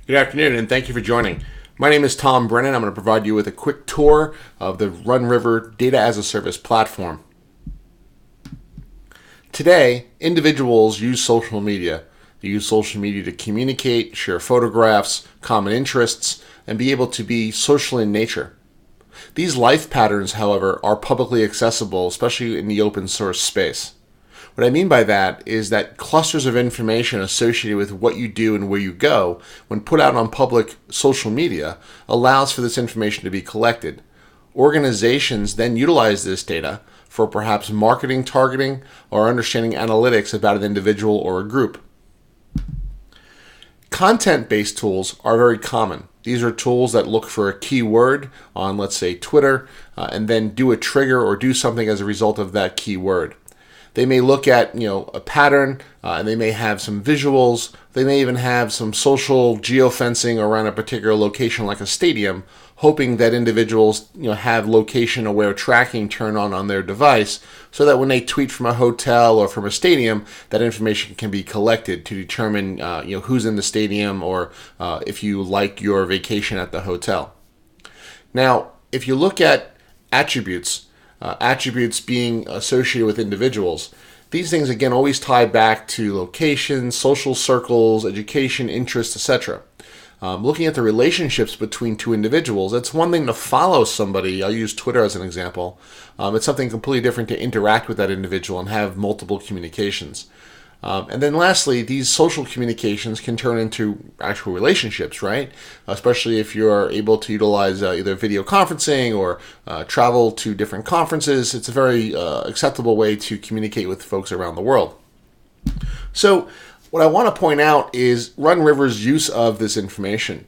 Good afternoon, and thank you for joining. My name is Tom Brennan. I'm going to provide you with a quick tour of the Run River Data as a Service platform. Today, individuals use social media. They use social media to communicate, share photographs, common interests, and be able to be social in nature. These life patterns, however, are publicly accessible, especially in the open source space. What I mean by that is that clusters of information associated with what you do and where you go, when put out on public social media, allows for this information to be collected. Organizations then utilize this data for perhaps marketing targeting or understanding analytics about an individual or a group. Content-based tools are very common. These are tools that look for a keyword on, let's say, Twitter, and then do a trigger or do something as a result of that keyword. They may look at a pattern, and they may have some visuals. They may even have some social geofencing around a particular location like a stadium, hoping that individuals have location-aware tracking turned on their device so that when they tweet from a hotel or from a stadium, that information can be collected to determine who's in the stadium or if you like your vacation at the hotel. Now, if you look at attributes being associated with individuals, these things again always tie back to location, social circles, education, interests, etc. Looking at the relationships between two individuals, it's one thing to follow somebody. I'll use Twitter as an example. It's something completely different to interact with that individual and have multiple communications. And then lastly, these social communications can turn into actual relationships, right? Especially if you're able to utilize either video conferencing or travel to different conferences. It's a very acceptable way to communicate with folks around the world. So what I want to point out is Run River's use of this information.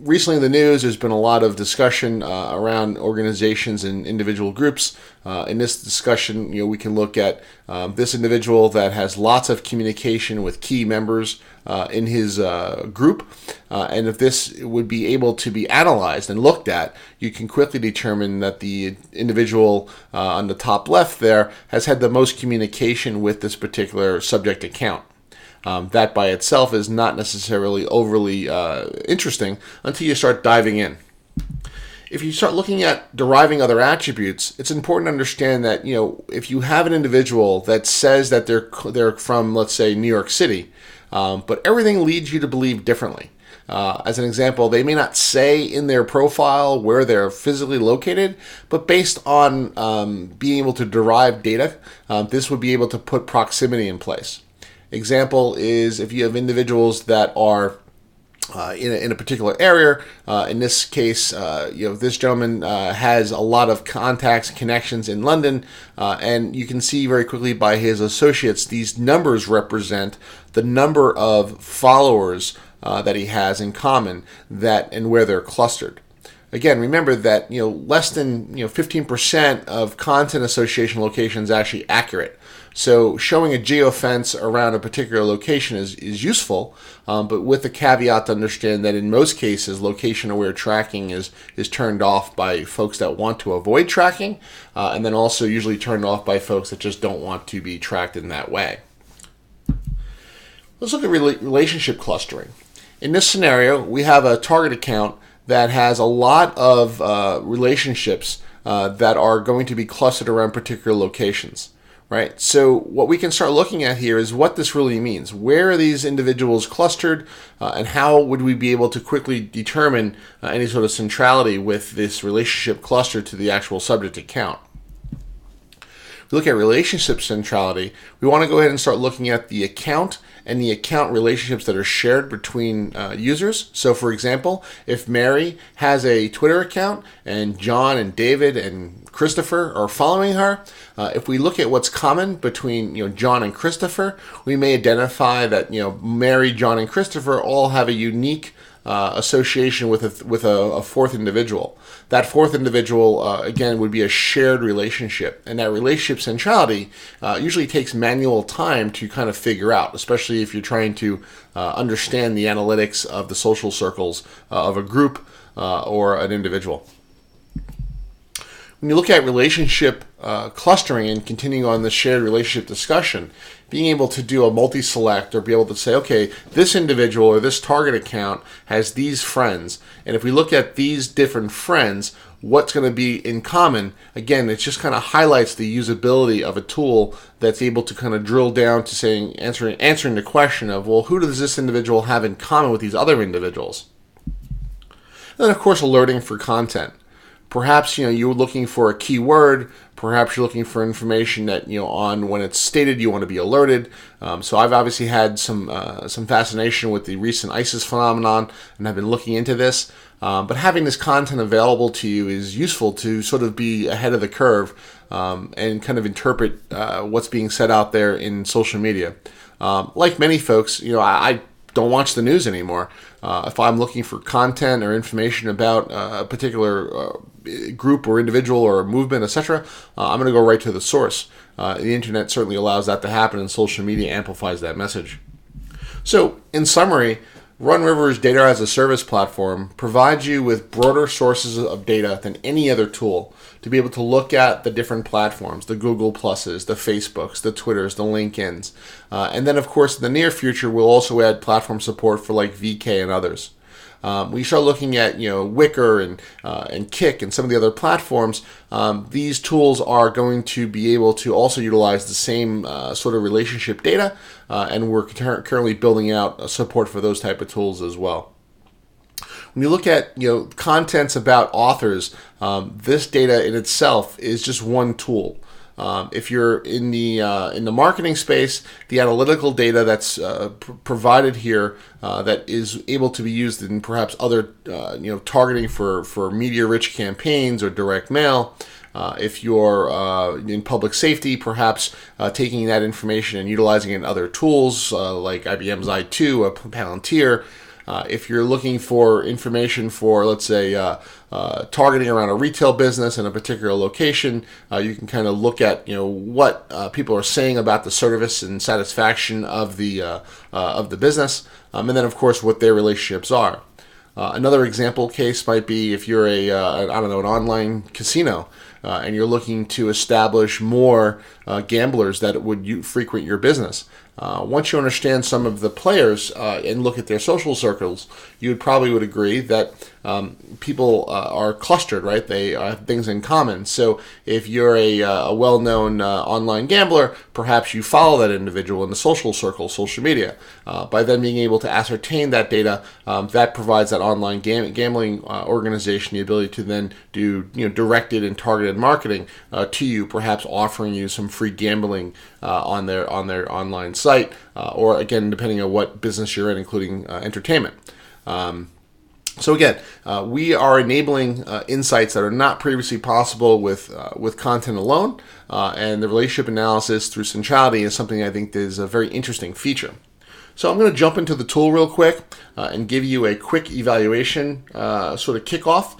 Recently in the news, there's been a lot of discussion around organizations and individual groups. In this discussion, we can look at this individual that has lots of communication with key members in his group. And if this would be able to be analyzed and looked at, you can quickly determine that the individual on the top left there has had the most communication with this particular subject account. That by itself is not necessarily overly interesting until you start diving in. If you start looking at deriving other attributes, it's important to understand that if you have an individual that says that they're from, let's say, New York City, but everything leads you to believe differently. As an example, they may not say in their profile where they're physically located, but based on being able to derive data, this would be able to put proximity in place. Example is if you have individuals that are in a particular area. In this case, this gentleman has a lot of contacts and connections in London, and you can see very quickly by his associates, these numbers represent the number of followers that he has in common and where they're clustered. Again, remember that less than 15% of content association location is actually accurate. So showing a geofence around a particular location is useful, but with the caveat to understand that in most cases, location-aware tracking is turned off by folks that want to avoid tracking, and then also usually turned off by folks that just don't want to be tracked in that way. Let's look at relationship clustering. In this scenario, we have a target account that has a lot of relationships that are going to be clustered around particular locations. Right. So what we can start looking at here is what this really means. Where are these individuals clustered, and how would we be able to quickly determine any sort of centrality with this relationship cluster to the actual subject account? If we look at relationship centrality, we want to go ahead and start looking at the account and the account relationships that are shared between users. So for example, if Mary has a Twitter account and John and David and Christopher are following her, if we look at what's common between John and Christopher, we may identify that Mary, John, and Christopher all have a unique association with a fourth individual. That fourth individual, again, would be a shared relationship. And that relationship centrality usually takes manual time to kind of figure out, especially if you're trying to understand the analytics of the social circles of a group or an individual. When you look at relationship clustering and continuing on the shared relationship discussion, being able to do a multi-select or be able to say, okay, this individual or this target account has these friends, and if we look at these different friends, what's going to be in common? Again, it just kind of highlights the usability of a tool that's able to kind of drill down to saying, answering the question of, well, who does this individual have in common with these other individuals? And then, of course, alerting for content. Perhaps you're looking for a keyword. Perhaps you're looking for information that on when it's stated you want to be alerted. So I've obviously had some fascination with the recent ISIS phenomenon, and I've been looking into this. But having this content available to you is useful to sort of be ahead of the curve and kind of interpret what's being said out there in social media. Like many folks, I don't watch the news anymore. If I'm looking for content or information about a particular group or individual or a movement, etc., I'm going to go right to the source. The internet certainly allows that to happen, and social media amplifies that message. So, in summary, RunRiver's data as a service platform provides you with broader sources of data than any other tool to be able to look at the different platforms, the Google Pluses, the Facebooks, the Twitters, the LinkedIns. And then, of course, in the near future, we'll also add platform support for like VK and others. We start looking at Wicker and Kick and some of the other platforms. These tools are going to be able to also utilize the same sort of relationship data, and we're currently building out support for those type of tools as well. When you look at contents about authors, this data in itself is just one tool. If you're in the marketing space, the analytical data that's provided here that is able to be used in perhaps other targeting for media-rich campaigns or direct mail. If you're in public safety, perhaps taking that information and utilizing it in other tools like IBM's i2, a Palantir. If you're looking for information for, let's say, targeting around a retail business in a particular location, you can kind of look at what people are saying about the service and satisfaction of the business, and then of course what their relationships are. Another example case might be if you're an online casino and you're looking to establish more gamblers that would frequent your business. Once you understand some of the players and look at their social circles, you would agree that people are clustered, right? They have things in common. So if you're a well-known online gambler, perhaps you follow that individual in the social circle, social media. By then being able to ascertain that data, that provides that online gambling organization the ability to then do directed and targeted marketing to you, perhaps offering you some free gambling on their online site, or again, depending on what business you're in, including entertainment. So again, we are enabling insights that are not previously possible with content alone, and the relationship analysis through centrality is something I think is a very interesting feature. So I'm going to jump into the tool real quick and give you a quick evaluation sort of kickoff.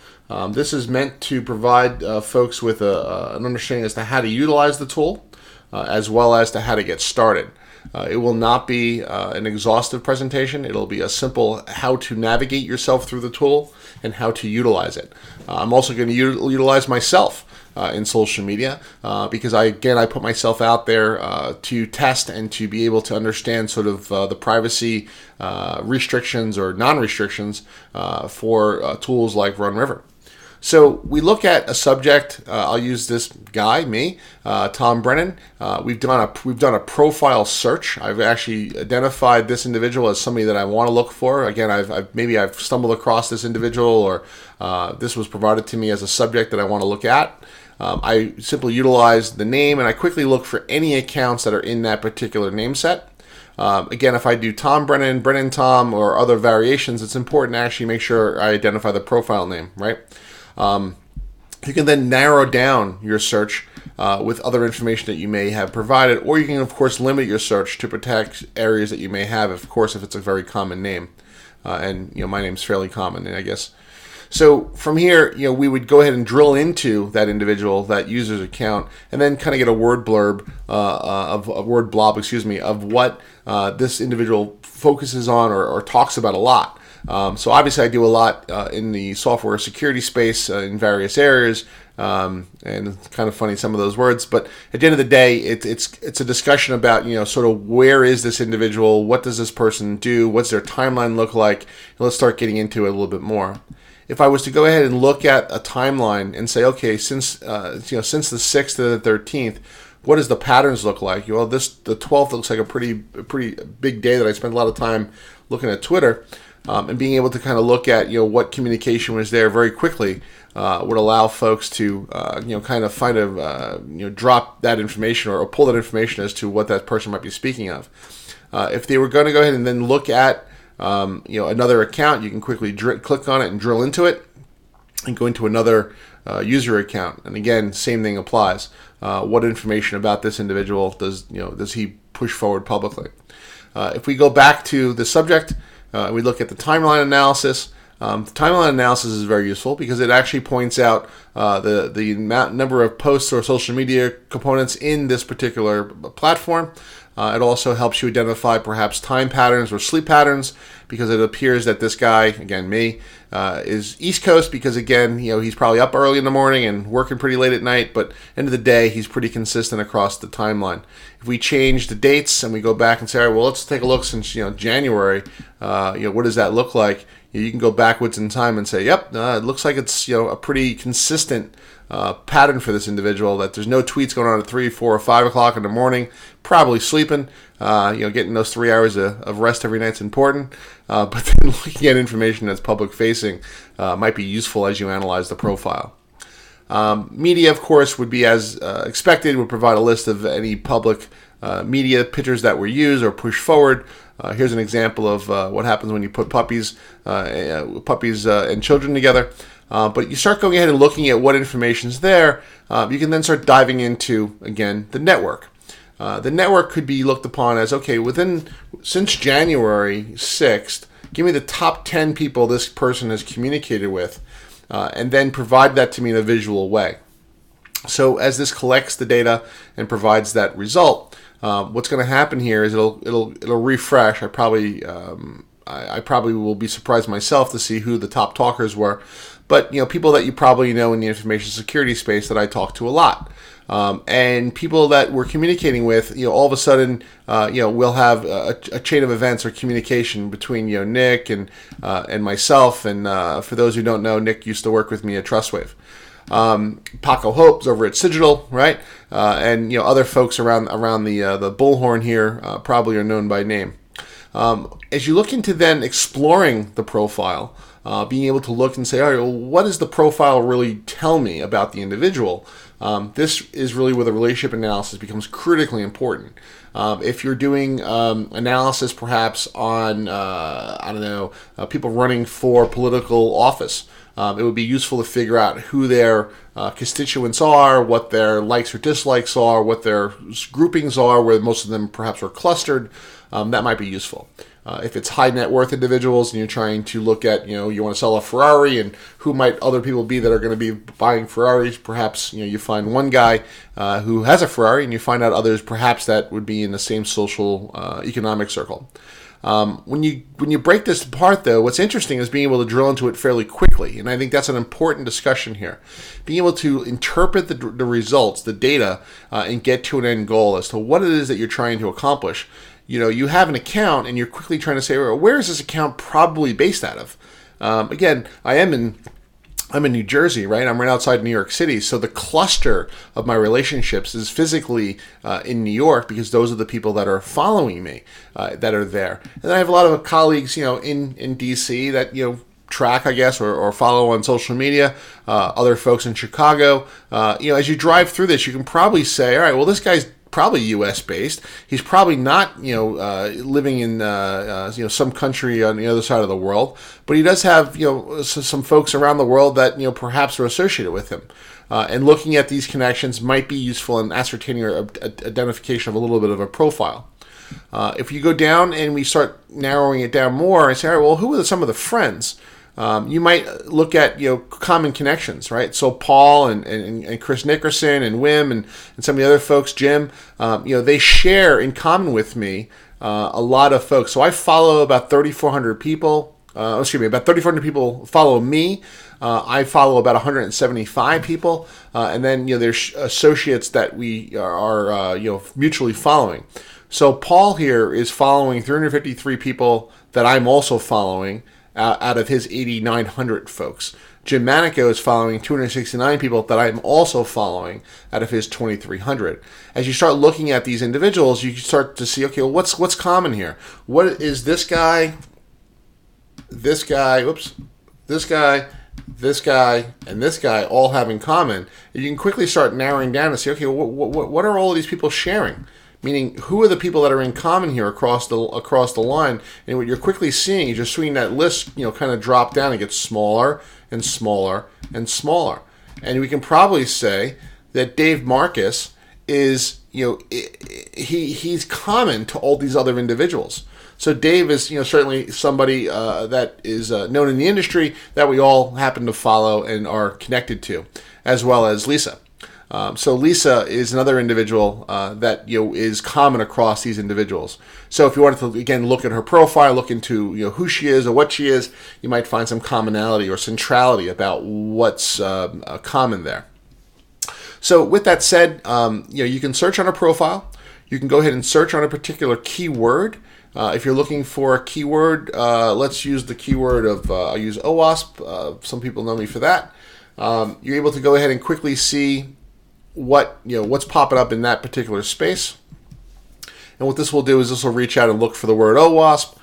This is meant to provide folks with an understanding as to how to utilize the tool, as well as to how to get started. It will not be an exhaustive presentation. It'll be a simple how to navigate yourself through the tool and how to utilize it. I'm also going to utilize myself in social media because I put myself out there to test and to be able to understand sort of the privacy restrictions or non-restrictions for tools like RunRiver. So we look at a subject. I'll use this guy, me, Tom Brennan. We've done a profile search. I've actually identified this individual as somebody that I want to look for. Again, I've stumbled across this individual, or this was provided to me as a subject that I want to look at. I simply utilize the name, and I quickly look for any accounts that are in that particular name set. Again, if I do Tom Brennan, Brennan Tom, or other variations, it's important to actually make sure I identify the profile name, right? You can then narrow down your search with other information that you may have provided, or you can, of course, limit your search to protect areas that you may have, of course, if it's a very common name. And my name's fairly common, I guess. So from here, we would go ahead and drill into that individual, that user's account, and then kind of get a word blurb, a word blob, of what this individual focuses on or talks about a lot. So obviously I do a lot in the software security space in various areas, and it's kind of funny some of those words. But at the end of the day, it's a discussion about sort of where is this individual, what does this person do, what's their timeline look like. And let's start getting into it a little bit more. If I was to go ahead and look at a timeline and say, okay, since the 6th to the 13th, what does the patterns look like? Well, the 12th looks like a pretty big day that I spent a lot of time looking at Twitter, and being able to kind of look at what communication was there very quickly would allow folks to kind of find drop that information or pull that information as to what that person might be speaking of. If they were going to go ahead and then look at another account, you can quickly click on it and drill into it and go into another user account. And again, same thing applies. What information about this individual does he push forward publicly? If we go back to the subject, we look at the timeline analysis. The timeline analysis is very useful because it actually points out the number of posts or social media components in this particular platform. It also helps you identify perhaps time patterns or sleep patterns, because it appears that this guy, again me, is East Coast, because again he's probably up early in the morning and working pretty late at night, but end of the day he's pretty consistent across the timeline. If we change the dates and we go back and say, all right, well, let's take a look since January, what does that look like? You can go backwards in time and say, yep, it looks like it's a pretty consistent pattern for this individual, that there's no tweets going on at 3, 4, or 5 o'clock in the morning, probably sleeping. Getting those 3 hours of rest every night's important, but then looking at information that's public facing might be useful as you analyze the profile. Media, of course, would be as expected, would provide a list of any public media pictures that were used or pushed forward. Here's an example of what happens when you put puppies and children together. But you start going ahead and looking at what information's there. You can then start diving into, again, the network. The network could be looked upon as, okay, since January 6th, give me the top 10 people this person has communicated with, and then provide that to me in a visual way. So as this collects the data and provides that result, what's going to happen here is it'll refresh. I probably will be surprised myself to see who the top talkers were, but people that you probably know in the information security space that I talk to a lot, and people that we're communicating with. All of a sudden, we'll have a chain of events or communication between Nick and myself. And for those who don't know, Nick used to work with me at TrustWave. Paco Hope's over at Cigital, right? And other folks around the bullhorn here probably are known by name. As you look into then exploring the profile, being able to look and say, all right, well, what does the profile really tell me about the individual? This is really where the relationship analysis becomes critically important. If you're doing analysis perhaps on, people running for political office, it would be useful to figure out who their constituents are, what their likes or dislikes are, what their groupings are, where most of them perhaps are clustered. That might be useful. If it's high net worth individuals and you're trying to look at, you want to sell a Ferrari, and who might other people be that are going to be buying Ferraris, perhaps, you find one guy who has a Ferrari, and you find out others perhaps that would be in the same social economic circle. When you break this apart, though, what's interesting is being able to drill into it fairly quickly, and I think that's an important discussion here. Being able to interpret the results, the data, and get to an end goal as to what it is that you're trying to accomplish. You have an account, and you're quickly trying to say, well, where is this account probably based out of? Again, I'm in New Jersey, right? I'm right outside New York City. So the cluster of my relationships is physically in New York, because those are the people that are following me, that are there. And I have a lot of colleagues, in DC that, track, I guess, or follow on social media, other folks in Chicago. As you drive through this, you can probably say, all right, well, this guy's probably U.S. based. He's probably not, living in, some country on the other side of the world, but he does have, some folks around the world that, perhaps are associated with him. And looking at these connections might be useful in ascertaining or identification of a little bit of a profile. If you go down and we start narrowing it down more and say, all right, well, who are some of the friends? You might look at, common connections, right? So Paul and Chris Nickerson and Wim and some of the other folks, Jim, they share in common with me a lot of folks. So I follow about 3,400 people about 3,400 people follow me. I follow about 175 people, and then there's associates that we are mutually following. So Paul here is following 353 people that I'm also following out of his 8,900 folks. Jim Manico is following 269 people that I'm also following out of his 2,300. As you start looking at these individuals, you start to see, okay, well, what's common here? What is this guy, this guy, and this guy all have in common? And you can quickly start narrowing down and say, okay, what are all of these people sharing? Meaning, who are the people that are in common here across the line? And what you're quickly seeing is you're seeing that list, kind of drop down and get smaller and smaller and smaller. And we can probably say that Dave Marcus is, he's common to all these other individuals. So Dave is, certainly somebody that is known in the industry that we all happen to follow and are connected to, as well as Lisa. So Lisa is another individual that is common across these individuals. So if you wanted to again look at her profile, look into who she is or what she is, you might find some commonality or centrality about what's common there. So with that said, you can search on a profile. You can go ahead and search on a particular keyword. If you're looking for a keyword, let's use the keyword of I'll use OWASP. Some people know me for that. You're able to go ahead and quickly see what's popping up in that particular space. And what this will do is this will reach out and look for the word OWASP.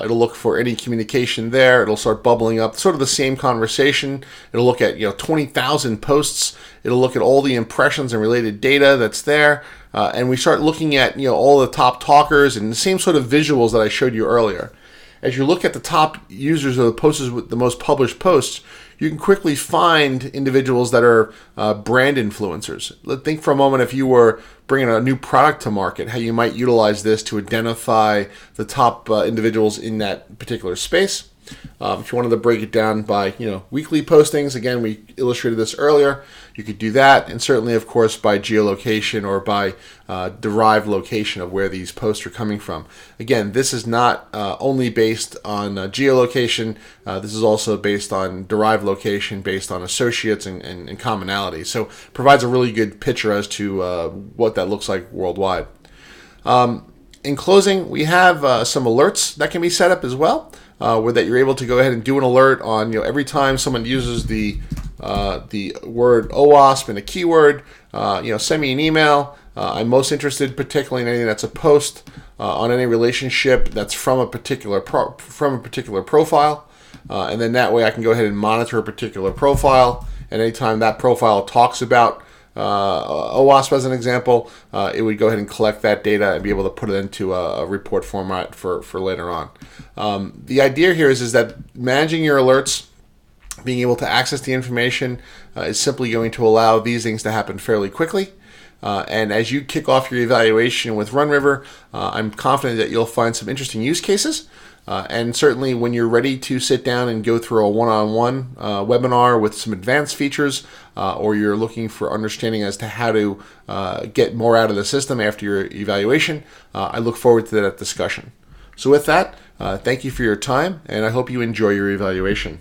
It'll look for any communication there. It'll start bubbling up, sort of the same conversation. It'll look at 20,000 posts. It'll look at all the impressions and related data that's there. And we start looking at all the top talkers and the same sort of visuals that I showed you earlier. As you look at the top users of the posters with the most published posts, you can quickly find individuals that are brand influencers. Think for a moment if you were bringing a new product to market, how you might utilize this to identify the top individuals in that particular space. If you wanted to break it down by weekly postings, again, we illustrated this earlier, you could do that, and certainly, of course, by geolocation or by derived location of where these posts are coming from. Again, this is not only based on geolocation, this is also based on derived location, based on associates and commonality. So provides a really good picture as to what that looks like worldwide. In closing, we have some alerts that can be set up as well. Where that you're able to go ahead and do an alert on every time someone uses the word OWASP in a keyword, send me an email. I'm most interested particularly in anything that's a post on any relationship that's from a particular profile, and then that way I can go ahead and monitor a particular profile. And anytime that profile talks about OWASP as an example, it would go ahead and collect that data and be able to put it into a report format for later on. The idea here is that managing your alerts, being able to access the information is simply going to allow these things to happen fairly quickly. And as you kick off your evaluation with RunRiver, I'm confident that you'll find some interesting use cases. And certainly when you're ready to sit down and go through a one-on-one webinar with some advanced features, or you're looking for understanding as to how to get more out of the system after your evaluation, I look forward to that discussion. So with that, thank you for your time, and I hope you enjoy your evaluation.